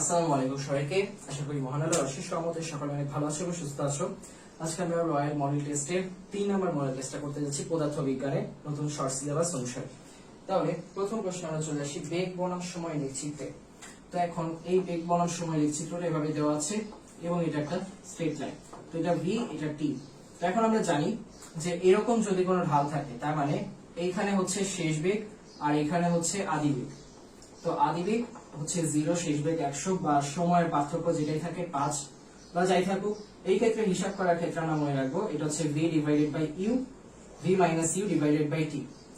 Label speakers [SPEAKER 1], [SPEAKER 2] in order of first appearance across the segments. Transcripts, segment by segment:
[SPEAKER 1] আসসালামু আলাইকুম সবাইকে। আশা করি মহান আল্লাহর অশেষ রহমতে সকলে অনেক ভালো আছো এবং সুস্থ আছো। আজকে আমরা রয়্যাল মডেল টেস্টের 3 নম্বর মডেল টেস্টটা করতে যাচ্ছি পদার্থবিজ্ঞানে নতুন শর্ট সিলেবাস অনুসারে। তাহলে প্রথম প্রশ্নে আমরা চলে আসি বেগ বনাম সময় লেখচিত্রে। তো এখন এই বেগ বনাম সময় লেখচিত্রটা এভাবে দেওয়া আছে এবং এটা একটা স্ট্রেট লাইন। তো এটা v, এটা t। তো এখন আমরা জানি যে এরকম যদি কোনো ঢাল থাকে তার মানে এইখানে হচ্ছে শেষ বেগ আর এখানে হচ্ছে আদি বেগ। তো আদি বেগ হচ্ছে 0, শেষ বেগ 100 বা সময়ের পার্থক্য যেটাই থাকে 5 বা যাই থাকুক। এই ক্ষেত্রে হিসাব করার ক্ষেত্রে আমরা মনে রাখবো এটা হচ্ছে v divided by u, v minus u divided by t।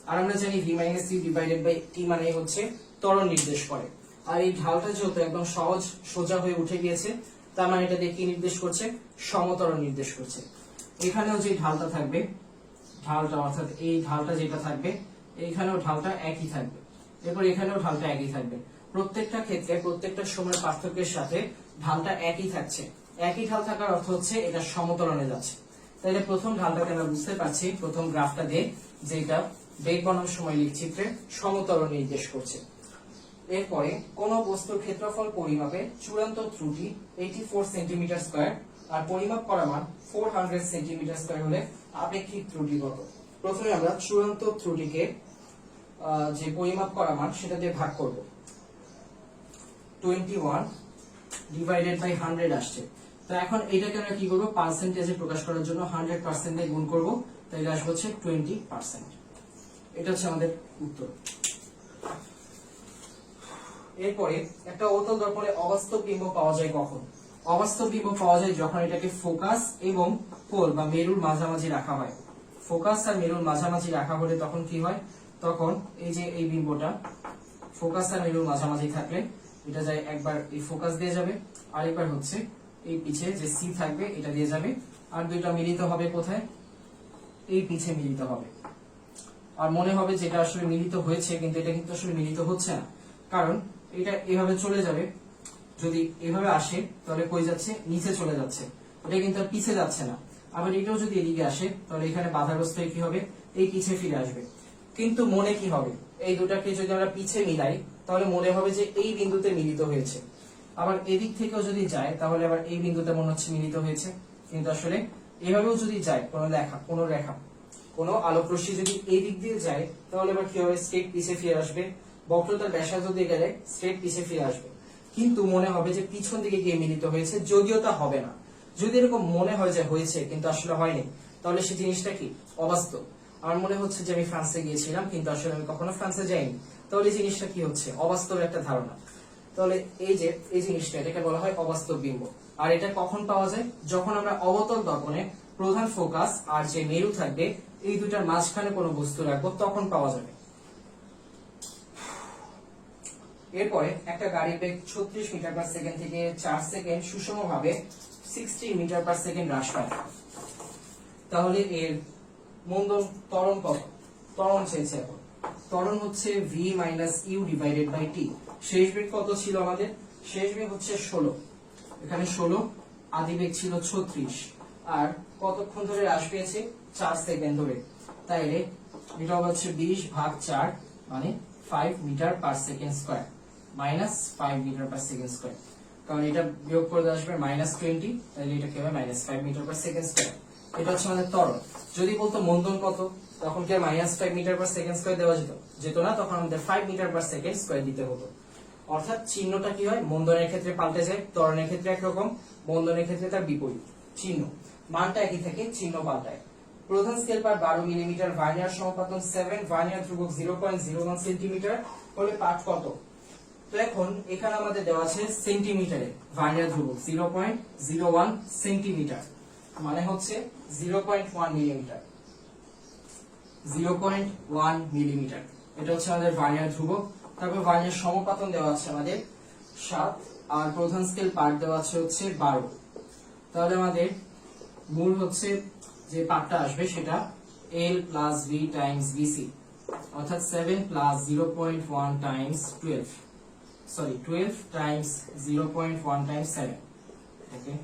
[SPEAKER 1] আর আমরা জানি v minus u divided by t মানে হচ্ছে ত্বরণ নির্দেশ করে। আর এই ঢালটা যেহেতু একদম সহজ সোজা হয়ে উঠে গিয়েছে তার মানে এটা দিয়ে কি নির্দেশ করছে? সমত্বরণ নির্দেশ করছে। এখানেও যে ঢালটা থাকবে, ঢালটা অর্থাৎ এই ঢালটা যেটা থাকবে এইখানেও ঢালটা একই থাকবে, এরপর এখানেও ঢালটা একই থাকবে। প্রত্যেকটা ক্ষেত্রে প্রত্যেকটা সময়ের পার্থক্যের সাথে ঢালটা একই থাকছে। একই ঢাল থাকার অর্থ হচ্ছে এটা সমতরণে যাচ্ছে। তাহলে প্রথম ঢালটাকে আমরা বুঝতে পারছি প্রথম গ্রাফটা দিয়ে যে এটা বেগ বনাম সময় লেখচিত্রে সমতরণ নির্দেশ করছে। এরপরে কোন বস্তুর ক্ষেত্রফল পরিমাপে চূড়ান্ত ত্রুটি 84 সেন্টিমিটার স্কয়ার আর পরিমাপ করা মান 400 সেন্টিমিটার স্কয়ার হলে আপেক্ষিক ত্রুটি কত? প্রথমে আমরা চূড়ান্ত ত্রুটিকে যে পরিমাপ করা মান সেটা দিয়ে ভাগ করব। 21 ডিভাইডেড বাই 100 আসছে। তো এখন এটাকে আমরা কি করব? পার্সেন্টেজে প্রকাশ করার জন্য 100% দিয়ে গুণ করব, তাই আসবে হচ্ছে 20%। এটা হচ্ছে আমাদের উত্তর। এরপরে একটা অবতল দর্পণে অবাস্তব বিম্ব পাওয়া যায় কখন? অবাস্তব বিম্ব পাওয়া যায় যখন এটাকে ফোকাস এবং পোল বা মেরুর মাঝামাঝি রাখা হয়। ফোকাস আর মেরুর মাঝামাঝি রাখা হলে তখন কি হয়? তখন এই যে এই বিম্বটা ফোকাস আর মেরুর মাঝামাঝি থাকলে এটা যায় একবার এই ফোকাস দিয়ে যাবে, আরেকবার হচ্ছে এই পিছে যে সি থাকবে এটা দিয়ে যাবে, আর দুইটা মিলিত হবে কোথায়? এই পিছে মিলিত হবে। আর মনে হবে যে এটা আসলে মিলিত হয়েছে, কিন্তু এটা কিন্তু আসলে মিলিত হচ্ছে না, কারণ এটা এভাবে চলে যাবে। যদি এভাবে আসে তাহলে কই যাচ্ছে? নিচে চলে যাচ্ছে, এটা কিন্তু আর পিছে যাচ্ছে না। আবার এটাও যদি এদিকে আসে তাহলে এখানে বাধাগ্রস্ত হয়ে কি হবে? এই পিছে ফিরে আসবে। কিন্তু মনে কি হবে? এই দুটাকে যদি আমরা পিছে মিলাই তাহলে মনে হবে যে এই বিন্দুতে মিলিত হয়েছে। আবার এদিক থেকেও যদি যায় তাহলে আবার এই বিন্দুতে মনে হচ্ছে মিলিত হয়েছে, কিন্তু আসলে এভাবেও যদি যায় কোনো আলোক রশ্মি যদি এই দিক দিয়ে যায় তাহলে আবার কি হবে? স্ট্রেট পিছে ফিরে আসবে। বক্রতার ব্যাসার্ধ দিয়ে গেলে স্ট্রেট পিছে ফিরে আসবে, কিন্তু মনে হবে যে পিছন দিকে গিয়ে মিলিত হয়েছে, যদিও তা হবে না। যদি এরকম মনে হয় যে হয়েছে কিন্তু আসলে হয়নি, তাহলে সেই জিনিসটা কি? অবাস্তব। আমার মনে হচ্ছে যে আমি ফ্রান্সে গিয়েছিলাম কিন্তু আসলে আমি কখনো ফ্রান্সে যাইনি, তাহলে এই জিনিসটা কি হচ্ছে? অবাস্তব একটা ধারণা। তাহলে এই যে এই জিনিসটা, এটাকে বলা হয় অবাস্তব বিম্ব। আর এটা কখন পাওয়া যায়? যখন আমরা অবতল দর্পণে প্রধান ফোকাস আর যে মেরু থাকবে এই দুটার মাঝখানে কোনো বস্তু রাখবো, তখন পাওয়া যাবে। এরপরে একটা গাড়ির বেগ 36 মিটার পার সেকেন্ড থেকে 4 সেকেন্ড সুষমভাবে 60 মিটার পার সেকেন্ড হ্রাস পায়, তাহলে এর মন্দন ত্বরণ কত? ত্বরণ চেয়েছে। এখন ত্বরণ হচ্ছে v minus u divided by t. শেষ বেগ কত ছিল আমাদের? শেষ বেগ হচ্ছে 16, এখানে 16, আদি বেগ ছিল 36, আর কতক্ষণ ধরে হ্রাস পেয়েছে? 4 সেকেন্ড ধরে। তাইলে এটা হচ্ছে 20 ভাগ 4 মানে 5 metre per second square minus 5 metre per second square, কারণ এটা বিয়োগ করে আসবে -20, তাহলে এটা কি হবে? -5 মিটার পার সেকেন্ড স্কয়ার। এটা হচ্ছে আমাদের ত্বরণ। যদি বলতো মন্দন কত, তখন কি -5 মিটার পার সেকেন্ড স্কয়ার দেওয়া যেত না, তখন আমাদের 5 মিটার পার সেকেন্ড স্কয়ার দিতে হতো। অর্থাৎ চিহ্নটা কি হয়? মন্দনের ক্ষেত্রে পাল্টে যায়, ত্বরণের ক্ষেত্রে একরকম, মন্দনের ক্ষেত্রে তার বিপরীত চিহ্ন। মানটা একই থাকে, চিহ্ন পাল্টায়। প্রধান স্কেল পার্ট 12 মিলিমিটার, ভার্নিয়ার সমপাতন 7, ভার্নিয়ার ধ্রুবক 0.01 সেন্টিমিটার হলে পাঠ কত? তো এখন এখানে আমাদের দেওয়া আছে সেন্টিমিটারে, ভার্নিয়ার ধ্রুবক 0.01 সেন্টিমিটার মানে হচ্ছে 0.1 মিলিমিটার। 0.1 মিলিমিটার এটা হচ্ছে আমাদের ভার্নিয়ার ধ্রুবক। তারপর ভার্নিয়ার সমপাতন দেওয়া আছে আমাদের 7, আর প্রধান স্কেল পার্ট দেওয়া আছে হচ্ছে 12। তাহলে আমাদের মূল হচ্ছে যে পার্টটা আসবে সেটা L plus V Times VC, অর্থাৎ 7 প্লাস 0.1 টাইমস 12 টাইমস 0.1 টাইমস 7। ওকে,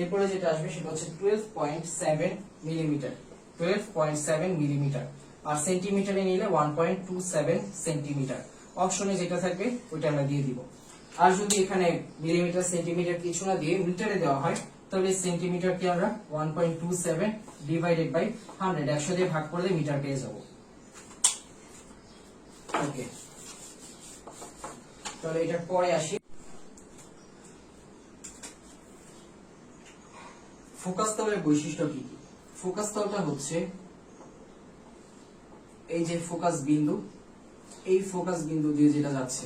[SPEAKER 1] এরপরে যেটা আসবে সেটা হচ্ছে 12.7 মিলিমিটার, 12.7 মিলিমিটার, আর সেন্টিমিটারে নিলে 1.27 সেন্টিমিটার। অপশনে যেটা থাকবে ওইটা আমরা দিয়ে দিব। আর যদি এখানে মিলিমিটার সেন্টিমিটার কিছু না দিয়ে মিটারে দেওয়া হয় তাহলে সেন্টিমিটারকে আমরা 1.27 ডিভাইডেড বাই 100 100 দিয়ে ভাগ করলে মিটার পেয়ে যাব। ওকে, তাহলে এটার পরে আসি। ফোকাস তলের বৈশিষ্ট্য কি কি? ফোকাস তলটা হচ্ছে এই যে ফোকাস বিন্দু, এই ফোকাস বিন্দু দিয়ে যেটা যাচ্ছে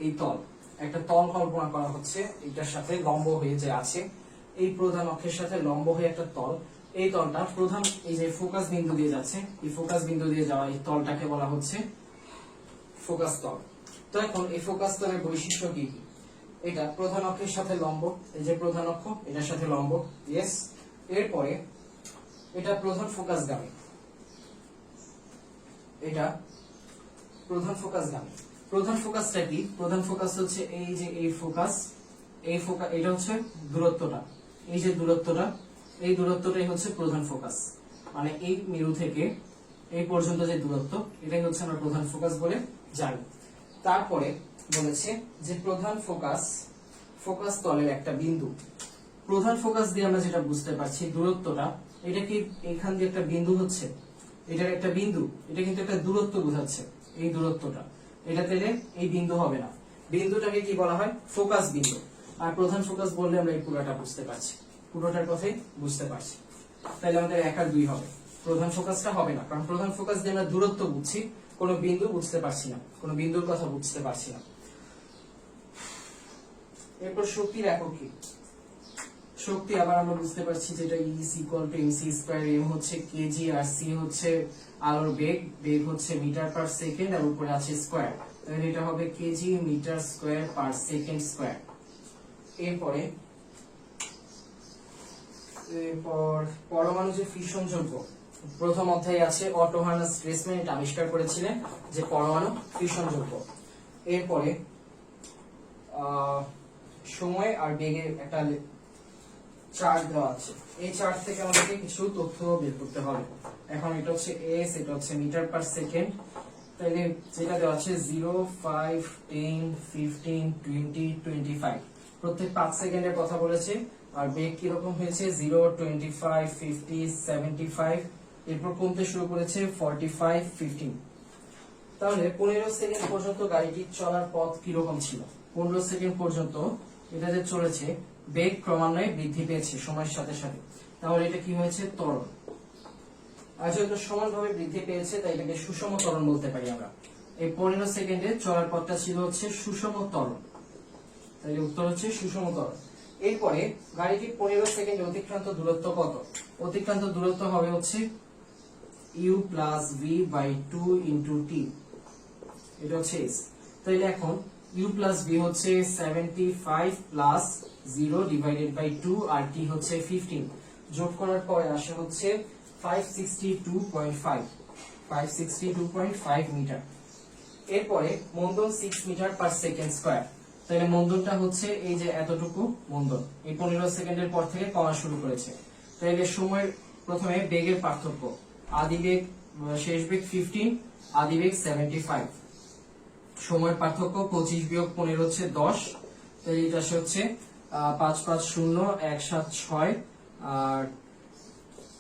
[SPEAKER 1] এই তল, একটা তল কল্পনা করা হচ্ছে এটার সাথে লম্ব হয়ে যে আছে, এই প্রধান অক্ষের সাথে লম্ব হয়ে একটা তল, এই তলটা প্রধান এই যে ফোকাস বিন্দু দিয়ে যাচ্ছে, এই ফোকাস বিন্দু দিয়ে যাওয়া এই তলটাকে বলা হচ্ছে ফোকাস তল। তো এখন এই ফোকাস তলের বৈশিষ্ট্য কি কি? এটা প্রধান অক্ষের সাথে লম্ব, এই যে প্রধান অক্ষ এটার সাথে লম্ব, ইয়েস। এরপরে এটা প্রধান ফোকাসগামী, এটা প্রধান ফোকাসগামী। প্রধান ফোকাসটা কি? প্রধান ফোকাস হচ্ছে এই যে এই ফোকাস, এই ফোকাস এটা হচ্ছে দূরত্বটা, এই যে দূরত্বটা, এই দূরত্বটাই হচ্ছে প্রধান ফোকাস, মানে এই মেরু থেকে এই পর্যন্ত যে দূরত্ব এটাই হচ্ছে আমরা প্রধান ফোকাস বলে জানি। তারপরে বলেছে যে প্রধান ফোকাস, ফোকাস তলের একটা বিন্দু, প্রধান ফোকাস দিয়ে আমরা যেটা বুঝতে পারছি দূরত্বটা, এটা কি এখান দিয়ে একটা বিন্দু হচ্ছে, এটার একটা বিন্দু, এটা কিন্তু একটা দূরত্ব বোঝাচ্ছে, এই দূরত্বটা, এটা তাহলে এই বিন্দু হবে না, বিন্দুটাকে কি বলা হয়? ফোকাস বিন্দু। আর প্রধান ফোকাস বললে আমরা এই পুরোটা বুঝতে পারছি, পুরোটার কথাই বুঝতে পারছি। তাহলে আমাদের 1 আর 2 হবে, প্রধান ফোকাসটা হবে না, কারণ প্রধান ফোকাস দিয়ে আমরা দূরত্ব বুঝছি, কোনো বিন্দু বুঝতে পারছি না, কোনো বিন্দুর কথা বুঝতে পারছি না। এরপর শক্তির একক কি? শক্তি আবার আমরা বুঝতে পারছি যেটা E = mc², m হচ্ছে কেজি আর c হচ্ছে আলোর বেগ, বেগ হচ্ছে মিটার পার সেকেন্ড আর উপরে আছে স্কয়ার, তাহলে এটা হবে KG metre square per second square. এরপর পরমাণু যে ফিশনযোগ্য, প্রথম অধ্যায়ে আছে অটো হার্নাস স্ট্রেসম্যান এটা আবিষ্কার করেছিলেন যে পরমাণু ফিশনযোগ্য। এরপরে সময় আর বেগের একটা চার্ট দেওয়া আছে, এই চার্ট থেকে আমাদেরকে কিছু তথ্য বের করতে হবে। এখন এটা হচ্ছে এস, এটা হচ্ছে মিটার পার সেকেন্ড, তাহলে যেটা দেওয়া আছে 0, 5, 10, 15, 20, 25, প্রত্যেক 5 সেকেন্ডের কথা বলেছে। আর বেগ কিরকম হয়েছে 0, 25, 50, 75, এরপর কমতে শুরু করেছে 45, 15। তাহলে 15 সেকেন্ড পর্যন্ত গাড়িটি চলার পথ কিরকম ছিল? 15 সেকেন্ড পর্যন্ত এটা যে চলেছে বেগ ক্রমান্বয়ে বৃদ্ধি পেয়েছে সময়ের সাথে সাথে, তাহলে এটা কি হয়েছে? ত্বরণ। আর যেহেতু সমানভাবে বৃদ্ধি পেয়েছে তাই এটাকে সুষম ত্বরণ বলতে পারি আমরা। এই 15 সেকেন্ডে চলার পথটা ছিল হচ্ছে সুষম ত্বরণ, তাহলে উত্তর হচ্ছে সুষম ত্বরণ। এরপরে গাড়িটি 15 সেকেন্ডে অতিক্রান্ত দূরত্ব কত? অতিক্রান্ত দূরত্ব হবে হচ্ছে u + v / 2 × t, এটা হচ্ছে s। তাহলে এখন u + v হচ্ছে 75 + 0 ডিভাইডেড বাই 2 আর t হচ্ছে 15, যোগ করার পরে আসে হচ্ছে 562.5 মিটার। এরপরে মন্দন 6 মিটার পার সেকেন্ড স্কয়ার, তাহলে মন্দনটা হচ্ছে এই যে এতটুকু মন্দন, এই 15 সেকেন্ডের পর থেকে কমা শুরু করেছে। তাহলে সময়ের প্রথমে বেগের পার্থক্য, আদি বেগ শেষ বেগ 15, আদি বেগ 75, সময়ের পার্থক্য 25 - 15 হচ্ছে 10, তাহলে এটা হচ্ছে 550 আর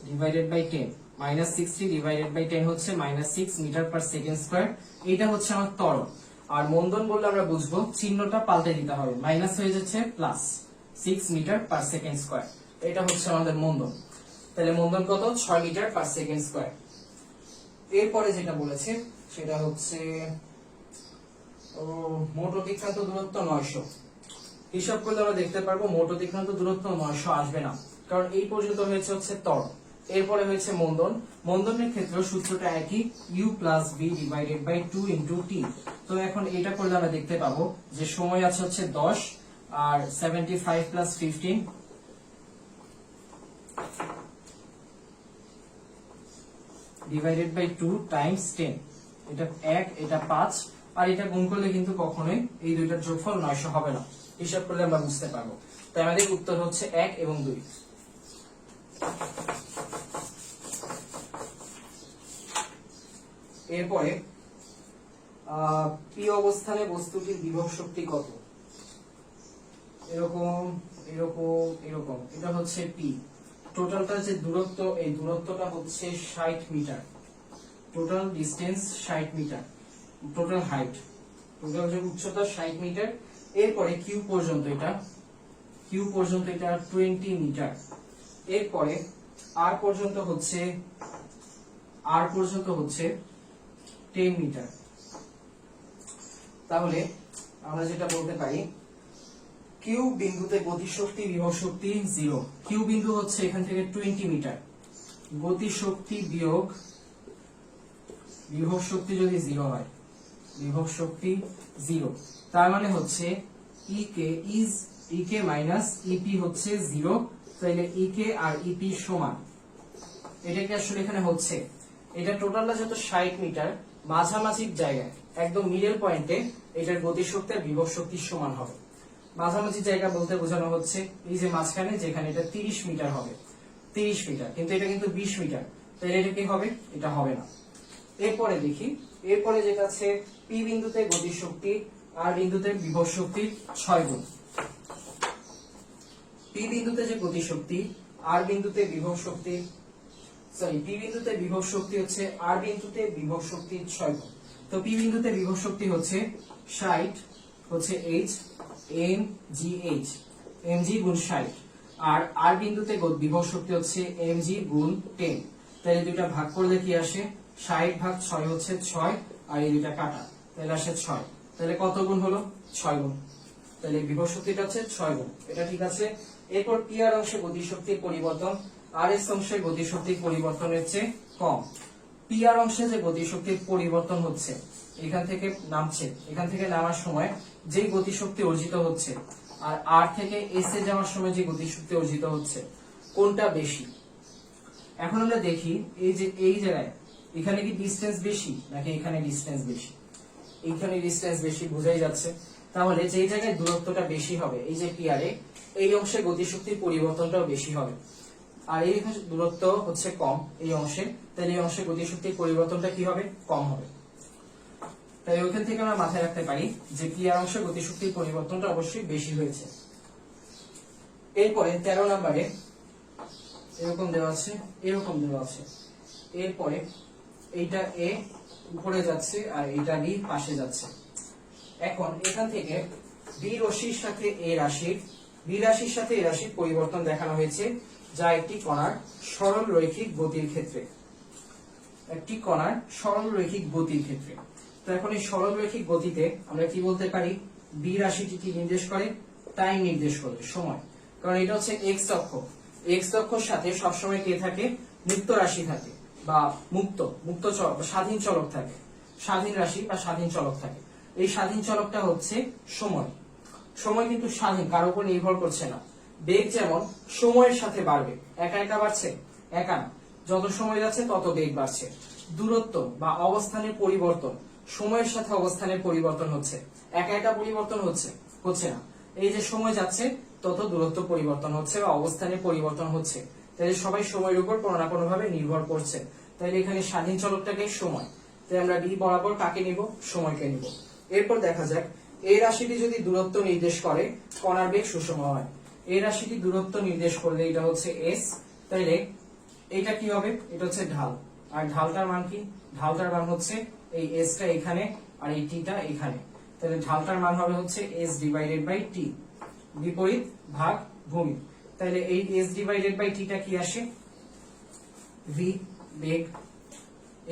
[SPEAKER 1] ডিভাইডেড বাই 10 -60 ডিভাইডেড বাই 10 হচ্ছে -6 মিটার পার সেকেন্ড স্কয়ার। এটা হচ্ছে আমার ত্বরণ। আর মন্দন বললে আমরা বুঝবো চিহ্নটা পাল্টে দিতে হবে, মাইনাস হয়ে যাচ্ছে plus 6 metre per second square, এটা হচ্ছে আমাদের মন্দন। তাহলে মন্দন কত? 6 মিটার পার সেকেন্ড স্কয়ার। এরপরে যেটা বলেছে সেটা হচ্ছে মোট অতিক্রান্ত দূরত্ব 900। হিসাব করলে আমরা দেখতে পারবো মোট অতিক্রান্ত দূরত্ব 900 আসবে না, কারণ এই পর্যন্ত হয়েছে হচ্ছে ত্বরণ, এরপরে হয়েছে মন্দন। মন্দনের ক্ষেত্রে সূত্রটা একই, u + v divided by 2 × t। তো এখন এটা করলে আমরা দেখতে পাবো যে সময় আছে হচ্ছে 10 আর 75 + 15 ডিভাইডেড বাই 2 টাইমস 10, এটা 1, এটা 5, আর এটা গুণ করলে কিন্তু কখনোই এই দুইটার যোগফল 900 হবে না। হিসাব করলে আমরা বুঝতে পারবো। তাই আমাদের উত্তর হচ্ছে 1 এবং 2। এরপরে পি অবস্থানে বস্তুটির বিভব শক্তি কত, এরকম এরকম এরকম, এটা হচ্ছে পি। টোটালটা যে দূরত্ব, এই দূরত্বটা হচ্ছে 60 metre, total distance 60 metre, total height, total যে উচ্চতা 60 মিটার। এরপরে কিউ পর্যন্ত এটা 20 মিটার। এরপরে আর পর্যন্ত হচ্ছে 10 মিটার। তাহলে আমরা যেটা বলতে পারি, কিউ বিন্দুতে গতিশক্তি বিভব শক্তি 0। কিউ বিন্দু হচ্ছে এখান থেকে 20 মিটার, গতিশক্তি বিয়োগ বিভব শক্তি যদি 0 হয়, বিভব শক্তি 0, তার মানে হচ্ছে ইকে মাইনাস ইপি হচ্ছে 0। তাহলে ইকে আর ইপি সমান, এটা কি আসলে এখানে হচ্ছে, এটা টোটালটা যত 60 মিটার, মাঝামাঝি জায়গায় একদম মিডল পয়েন্টে এটার গতিশক্তি আর বিভব শক্তির সমান হবে। মাঝামাঝি জায়গা বলতে বোঝানো হচ্ছে এই যে মাঝখানে, যেখানে এটা 30 মিটার হবে, 30 মিটার, কিন্তু এটা কিন্তু 20 মিটার, তাহলে এটা কি হবে, এটা হবে না। এরপরে দেখি, এরপরে যেটা আছে পি বিন্দুতে গতিশক্তি আর বিন্দুতে বিভব শক্তির 6 গুণ। পি বিন্দুতে যে গতিশক্তি আর বিন্দুতে বিভব শক্তি, সরি, পি বিন্দুতে বিভব শক্তি হচ্ছে আর বিন্দুতে বিভব শক্তির 6 গুণ। তো পি বিন্দুতে বিভব শক্তি হচ্ছে 60 হচ্ছে H M G H, M G গুণ 60, আর বিন্দুতে বিভব শক্তি হচ্ছে এম জি গুণ 10। তাহলে দুইটা ভাগ করলে কি আসে, 60 ভাগ 6 হচ্ছে 6, আর এই দুইটা কাটা, তাহলে আসে 6। তাহলে কত গুণ হলো, 6 গুণ। তাহলে বিভব শক্তিটা হচ্ছে 6 গুণ, এটা ঠিক আছে। এরপর পি আর অংশে গতিশক্তির পরিবর্তন আর এস অংশে গতিশক্তির পরিবর্তনের চেয়ে কম। পি আর অংশে যে গতিশক্তির পরিবর্তন হচ্ছে, এখান থেকে নামছে, এখান থেকে নামার সময় যে গতিশক্তি অর্জিত হচ্ছে, আর আর থেকে এস এ যাওয়ার সময় যে গতিশক্তি অর্জিত হচ্ছে, কোনটা বেশি? এখন আমরা দেখি, এই যে এই জায়গায় এখানে কি ডিসটেন্স বেশি নাকি এখানে ডিসটেন্স বেশি? এইখানে ডিসটেন্স বেশি, বোঝাই যাচ্ছে। তাহলে যে জায়গায় দূরত্বটা বেশি হবে, এই যে পিআরে, এই অংশে গতিশক্তির পরিবর্তনটাও বেশি হবে, আর এই দূরত্ব হচ্ছে কম এই অংশে, তাহলে এই অংশে গতিশক্তির পরিবর্তনটা কি হবে, কম হবে। তাই ওইখান থেকে আমরা মাথায় রাখতে পারি যে পিআর অংশে গতিশক্তির পরিবর্তনটা অবশ্যই বেশি হয়েছে। এরপরে 13 নম্বরে এরকম দেওয়া আছে, এরকম দেওয়া আছে। এরপরে এইটা এ উপরে যাচ্ছে আর এইটা বি পাশে যাচ্ছে। এখন এখান থেকে বি রাশির সাথে এ রাশির, বি রাশির সাথে এ রাশির পরিবর্তন দেখানো হয়েছে, যা একটি কণার সরল রৈখিক গতির ক্ষেত্রে, একটি কণার সরল রৈখিক গতির ক্ষেত্রে। তো এখন এই সরল রৈখিক গতিতে আমরা কি বলতে পারি, বি রাশিটি কি নির্দেশ করে, টাইম নির্দেশ করে, সময়। কারণ এটা হচ্ছে এক্স অক্ষ, এক্স অক্ষর সাথে সবসময় কে থাকে, মুক্ত রাশি থাকে, বা মুক্ত স্বাধীন চলক থাকে, স্বাধীন রাশি বা স্বাধীন চলক থাকে। এই স্বাধীন চলকটা হচ্ছে সময়। সময় কিন্তু স্বাধীন, কারোর উপর নির্ভর করছে না। বেগ যেমন সময়ের সাথে বাড়বে, একা একা বাড়ছে, একা না, যত সময় যাচ্ছে তত বেগ বাড়ছে। দূরত্ব বা অবস্থানের পরিবর্তন, সময়ের সাথে অবস্থানের পরিবর্তন হচ্ছে, একা একা পরিবর্তন হচ্ছে না। এই যে সময় যাচ্ছে তত দূরত্ব পরিবর্তন হচ্ছে বা অবস্থানের পরিবর্তন হচ্ছে। তাই সবাই সময়ের উপর কোনো না কোনো ভাবে নির্ভর করছে। তাই এখানে স্বাধীন চলকটাকে সময়, তাই আমরা বি বরাবর কাকে নিব, সময়কে নিব। এরপর দেখা যাক, এই রাশিটি যদি দূরত্ব নির্দেশ করে, কণার বেগ সুষম হয়। এই রাশিটি দূরত্ব নির্দেশ করলে এটা হচ্ছে এস, তাইলে এটা কি হবে, এটা হচ্ছে ঢাল, আর ঢালটার মান কি, ঢালটার মান হচ্ছে এই এসটা এখানে আর এই টিটা এখানে। তাহলে ঢালটার মান হবে হচ্ছে এস ডিভাইডেড বাই টি, বিপরীত ভাগ ভূমি। তাহলে এই এস ডিভাইডেড বাই টিটা কি আসে, ভি, বেগ।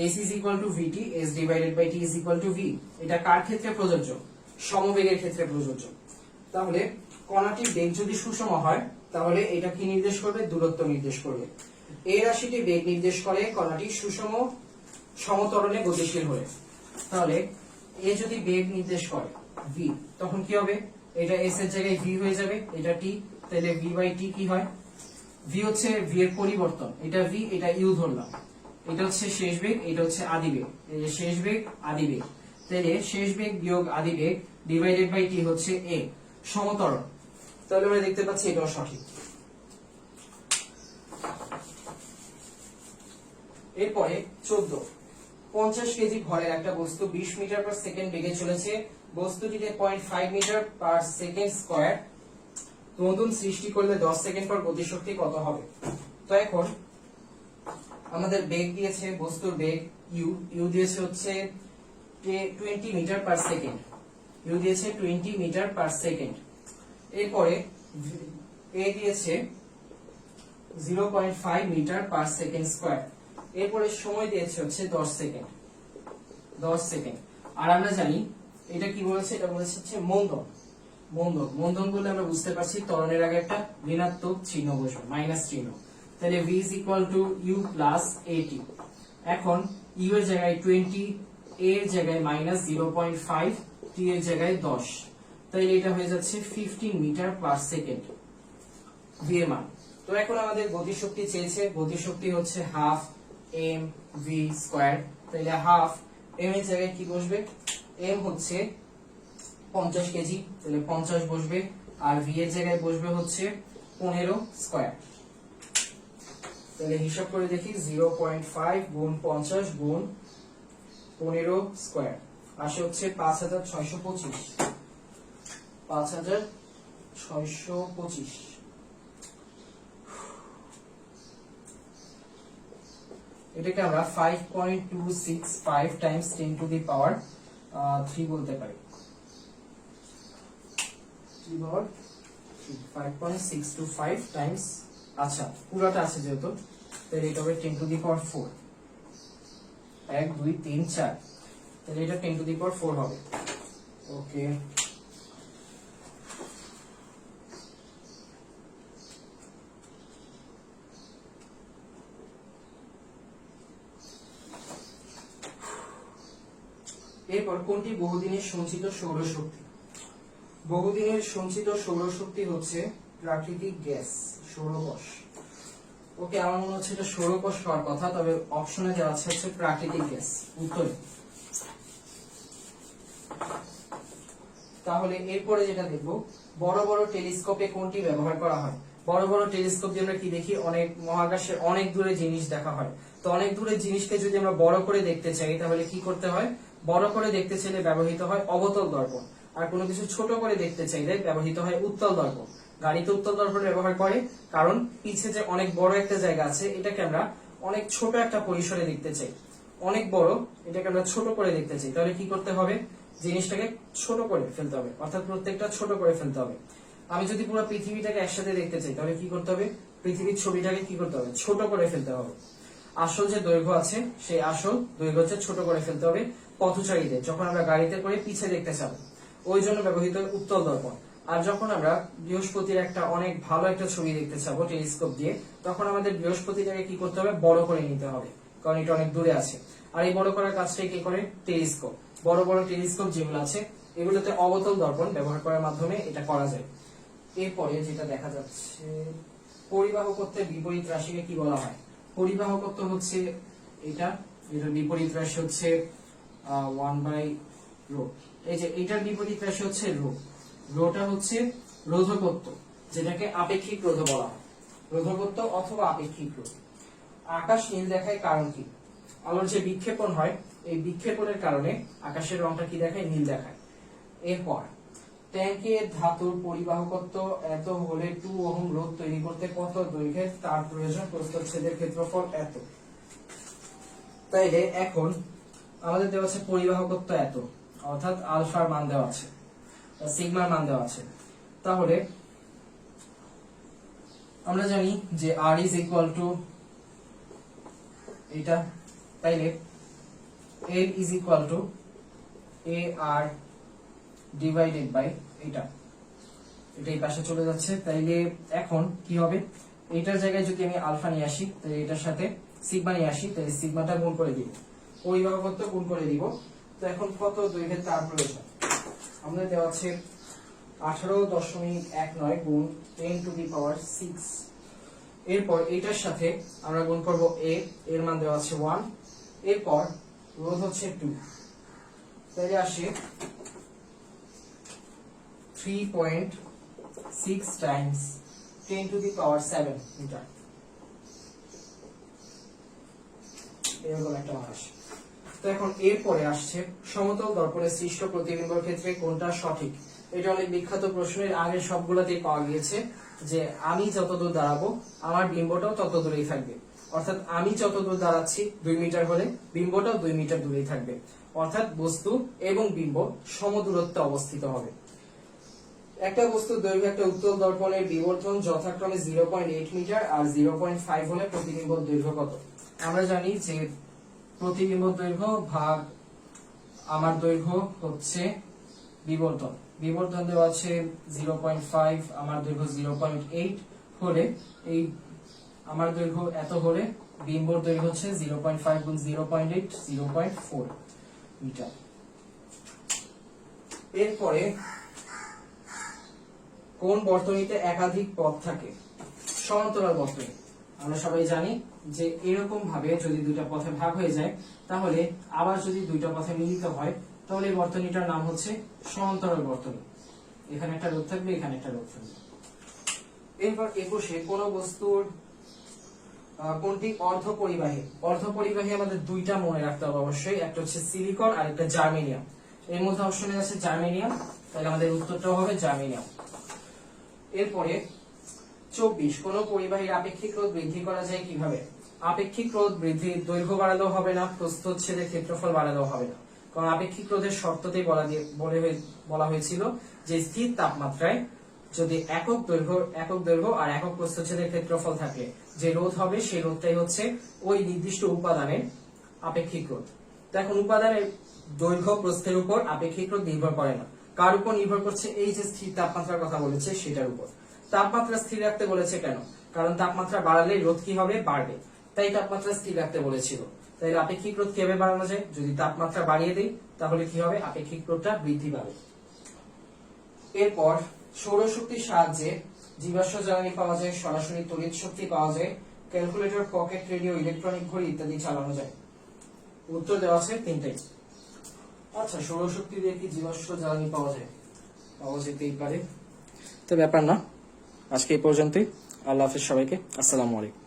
[SPEAKER 1] S is equal to VT, S divided by T is equal to V. এটা কার ক্ষেত্রে প্রযোজ্য, সমবেগের ক্ষেত্রে প্রযোজ্য। তাহলে কণাটির বেগ যদি সুষম হয়, তাহলে এটা কি নির্দেশ করবে, দূরত্ব নির্দেশ করবে। এই রাশিটি বেগ নির্দেশ করে কণাটি সুষম সমতরণে গতিশীল হয়ে। তাহলে এ যদি বেগ নির্দেশ করে ভি, তখন কি হবে, এটা এস এর জায়গায় ভি হয়ে যাবে, এটা টি, তাহলে ভি বাই টি কি হয়, ভি হচ্ছে ভি এর পরিবর্তন, এটা ভি, এটা ইউ ধরলাম, এটা হচ্ছে শেষ বেগ, এটা হচ্ছে আদি বেগ, এই যে শেষ বেগ আদি বেগ। তাহলে শেষ বেগ বিয়োগ আদি বেগ ডিভাইডেড বাই টি হচ্ছে এ, সমতরণ। তাহলে আমরা দেখতে পাচ্ছি এটাও সঠিক। এরপরে 14, 50 কেজি ভরের একটা বস্তু 20 মিটার পার সেকেন্ড বেগে চলেছে, বস্তুটিতে 0.5 মিটার পার সেকেন্ড স্কয়ার তন্দুন সৃষ্টি করলে 10 সেকেন্ড পর গতিশক্তি কত হবে? তো এখন আমাদের বেগ দিয়েছে, বস্তুর বেগ ইউ দিয়েছে হচ্ছে 20 মিটার পার সেকেন্ড, ইউ দিয়েছে 20 মিটার পার সেকেন্ড। এরপরে এ দিয়েছে 0.5 মিটার পার সেকেন্ড স্কয়ার। এরপরে সময় দিয়েছে হচ্ছে 10 সেকেন্ড, 10 সেকেন্ড। আর আমরা জানি এটা কি বলেছে, এটা বলেছে হচ্ছে মন্দন। মন্দন মন্দন বলে আমরা বুঝতে পারছি ত্বরণের আগে একটা ঋণাত্মক চিহ্ন বসবে, মাইনাস চিহ্ন। তাহলে v is equal to u plus at। এখন u এর জায়গায় 20, a এর জায়গায় মাইনাস 0.5, t এর জায়গায় 10, তাহলে এটা হয়ে যাচ্ছে 15 মিটার পার সেকেন্ড v এর মান। তো এখন আমাদের গতিশক্তি চেয়েছে, গতিশক্তি হচ্ছে হাফ m v স্কয়ার, তাহলে হাফ m এর জায়গায় কি বসবে, m হচ্ছে 50 কেজি, তাহলে 50 বসবে, আর v এর জায়গায় বসবে হচ্ছে 15 স্কয়ার। তাহলে হিসাব করে দেখি 0.5 গুণ 50 গুণ 15 স্কয়ার আসে হচ্ছে 5625, 5625। এটাকে আমরা 5.265 টাইমস 10 টু দি পাওয়ার 3 বলতে পারি, 5.625 টাইমস, আচ্ছা পুরোটা আছে যেহেতু, তাহলে এটা হবে 10 টু দি পাওয়ার 4, 1 2 3 4, তাহলে এটা 10 টু দি পাওয়ার 4 হবে। ওকে, এরপর কোনটি বহুদিনের সঞ্চিত সৌরশক্তি? বহুদিনের সঞ্চিত সৌরশক্তি হচ্ছে প্রাকৃতিক গ্যাস, সৌরকোষ। ওকে, আমার মনে হচ্ছে এটা সৌরকোষ হওয়ার কথা, তবে অপশনে দেওয়া আছে হচ্ছে প্রাকৃতিক গ্যাস উত্তরে। তাহলে এরপরে যেটা দেখব, বড় বড় টেলিস্কোপে কোনটি ব্যবহার করা হয়? বড় বড় টেলিস্কোপ দিয়ে আমরা কি দেখি, অনেক মহাকাশে অনেক দূরে জিনিস দেখা হয়। তো অনেক দূরের জিনিসকে যদি আমরা বড় করে দেখতে চাই তাহলে কি করতে হয়, বড় করে দেখতে চাইলে ব্যবহৃত হয় অবতল দর্পণ, আর কোনো কিছু ছোট করে দেখতে চাইলে ব্যবহৃত হয় উত্তল দর্পণ। গাড়িতে উত্তল দর্পণ ব্যবহার করে কারণ পিছে যে অনেক বড় একটা জায়গা আছে এটাকে আমরা অনেক ছোট একটা পরিসরে দেখতে চাই, অনেক বড় এটাকে আমরা ছোট করে দেখতে চাই, তাহলে কি করতে হবে, জিনিসটাকে ছোট করে ফেলতে হবে, অর্থাৎ প্রত্যেকটা ছোট করে ফেলতে হবে। আমি যদি পুরো পৃথিবীটাকে একসাথে দেখতে চাই তাহলে কি করতে হবে, পৃথিবীর ছবিটাকে কি করতে হবে, ছোট করে ফেলতে হবে। আসল যে দৈর্ঘ্য আছে সেই আসল দৈর্ঘ্য হচ্ছে ছোট করে ফেলতে হবে পথচারীদের, যখন আমরা গাড়িতে করে পিছে দেখতে চাবো ওই জন্য ব্যবহৃত উত্তল দর্পণ। আর যখন আমরা বৃহস্পতির একটা অনেক ভালো একটা ছবি দেখতে চাবো টেলিস্কোপ দিয়ে, তখন আমাদের বৃহস্পতিটাকে কি করতে হবে, বড় করে নিতে হবে, কারণ এটা অনেক দূরে আছে। আর এই বড় করার কাজটাই কি করে, টেলিস্কোপ। বড় বড় টেলিস্কোপ যেগুলো আছে এগুলোতে অবতল দর্পণ ব্যবহার করার মাধ্যমে এটা করা যায়। এরপরে যেটা দেখা যাচ্ছে, পরিবাহকত্বের বিপরীত রাশিকে কি বলা হয়? পরিবাহকত্ব হচ্ছে এটা, এটার বিপরীত রাশি হচ্ছে 1/ρ। এই যে এটার বিপরীত রাশি হচ্ছে রো, রোটা হচ্ছে রোধকত্ব, যেটাকে আপেক্ষিক রোধ বলা হয়, রোধকত্ব অথবা আপেক্ষিক রোধ। আকাশ নীল দেখায় কারণ কি? আলোর যে বিক্ষেপণ হয় এই বিক্ষেপণের কারণে আকাশের রংটা কি দেখায়, নীল দেখায়। এরপর ট্যাঙ্কের ধাতুর পরিবাহকত্ব এত হলে 2 ওহম রোধ তৈরি করতে কত দৈর্ঘ্যের তার প্রয়োজন? প্রস্থচ্ছেদের ক্ষেত্রফল এত। তাইলে এখন আমাদের দেওয়া আছে পরিবাহকত্ব এত, অর্থাৎ আলফার মান দেওয়া আছে, সিগমার মান দেওয়া আছে। তাহলে আমরা জানি যে R is equal to এটা, তাইলে L is equal to AR divided by এটা, এটা এই পাশে চলে যাচ্ছে। তাইলে এখন কি হবে, এটার জায়গায় যদি আমি আলফা নিয়ে আসি তাহলে এটার সাথে সিগমা নিয়ে আসি, তাহলে সিগমাটা গুণ করে দিব, পরিবাহকত্ব গুণ করে দিব। তো এখন কত দৈর্ঘ্যের তার প্রয়োজন? আমাদের দেওয়া আছে 18.19 গুণ 10 টু দি পাওয়ার 6। এরপর এটার সাথে আমরা গুণ করব a, এর মান দেওয়া আছে 1, এরপর রোধ হচ্ছে 2, তাহলে আসে 3.6 times 10 to the power 7 metre, এরকম একটা মান আসে। তো এখন এরপরে আসছে সমতল দর্পণে সৃষ্ট প্রতিবিম্বের ক্ষেত্রে কোনটা সঠিক। এটা অনেক বিখ্যাত প্রশ্নের আগের সবগুলাতেই পাওয়া গিয়েছে যে আমি যতদূর দাঁড়াবো আমার বিম্বটাও তত দূরেই থাকবে, অর্থাৎ আমি যতদূর দাঁড়াচ্ছি 2 মিটার হলে বিম্বটাও 2 মিটার দূরেই থাকবে, অর্থাৎ বস্তু এবং বিম্ব সমদূরত্বে অবস্থিত হবে। একটা বস্তুর দৈর্ঘ্য একটা উত্তল দর্পণের বিবর্ধন যথাক্রমে 0.8 মিটার আর 0.5 হলে প্রতিবিম্ব দৈর্ঘ্য কত। আমরা জানি যে প্রতিবিম্ব দৈর্ঘ্য ভাগ আমার দৈর্ঘ্য হচ্ছে বিবর্ধন। বিবর্ধন দেওয়া আছে 0.5, আমার দৈর্ঘ্য 0.8 হলে এই আমার দৈর্ঘ্য এত হলে বিম্বর দৈর্ঘ্য হচ্ছে 0.5 গুণ 0.8 0.4 মিটার। এরপরে কোন বর্তনীতে একাধিক পথ থাকে। সমান্তরাল বর্তনী। আমরা সবাই জানি যে এরকম ভাবে যদি দুইটা পথে ভাগ হয়ে যায় তাহলে আবার যদি দুইটা পথে মিলিত হয় তাহলে এই বর্তনীটার নাম হচ্ছে সমান্তরাল বর্তনী। এখানে একটা রোধ থাকবে, এখানে একটা রোধ থাকবে। এরপর 21 কোন বস্তুর কোনটি অর্ধপরিবাহী। অর্ধপরিবাহী আমাদের দুইটা মনে রাখতে হবে অবশ্যই, একটা হচ্ছে সিলিকন আর একটা জার্মেনিয়াম। এর মধ্যে অপশনে আছে জার্মেনিয়াম, তাহলে আমাদের উত্তরটাও হবে জার্মেনিয়াম। এরপরে 24 কোন পরিবাহীর আপেক্ষিক রোধ বৃদ্ধি করা যায় কিভাবে। আপেক্ষিক রোধ বৃদ্ধির দৈর্ঘ্য বাড়ালেও হবে না, প্রস্থচ্ছেদের ক্ষেত্রফল বাড়ালেও হবে না, কারণ আপেক্ষিক রোধের শর্ততেই বলা হয়েছিল যে স্থির তাপমাত্রায় যদি একক দৈর্ঘ্য আর একক প্রস্থচ্ছেদের ক্ষেত্রফল থাকে যে রোধ হবে সেই রোধটাই হচ্ছে ওই নির্দিষ্ট উপাদানের আপেক্ষিক রোধ। তো এখন উপাদানের দৈর্ঘ্য প্রস্থের উপর আপেক্ষিক রোধ নির্ভর করে না, কার উপর নির্ভর করছে, এই যে স্থির তাপমাত্রার কথা বলেছে সেটার উপর। তাপমাত্রা স্থির রাখতে বলেছে কেন, কারণ তাপমাত্রা বাড়ালে রোধ কি হবে, বাড়বে, তাই তাপমাত্রা স্থির রাখতে বলেছিল। তাই আপেক্ষিক রোধ কিভাবে বাড়ানো যায়, যদি তাপমাত্রা বাড়িয়ে দেই তাহলে কি হবে, আপেক্ষিক রোধটা বৃদ্ধি পাবে। এরপর সৌরশক্তির সাহায্যে জীবাশ্ম জ্বালানি পাওয়া যায়, সরাসরি তড়িৎ শক্তি পাওয়া যায়, ক্যালকুলেটর, পকেট রেডিও, ইলেকট্রনিক ঘড়ি ইত্যাদি চালানো যায়। উত্তর দেওয়া আছে তিনটাই। আচ্ছা, সৌরশক্তি দিয়ে কি জীবাশ্ম জ্বালানি পাওয়া যায়, পাওয়া যেতেই পারে, তো ব্যাপার না। আজকে এই পর্যন্তই। আল্লাহ হাফেজ সবাইকে। আসসালামু আলাইকুম।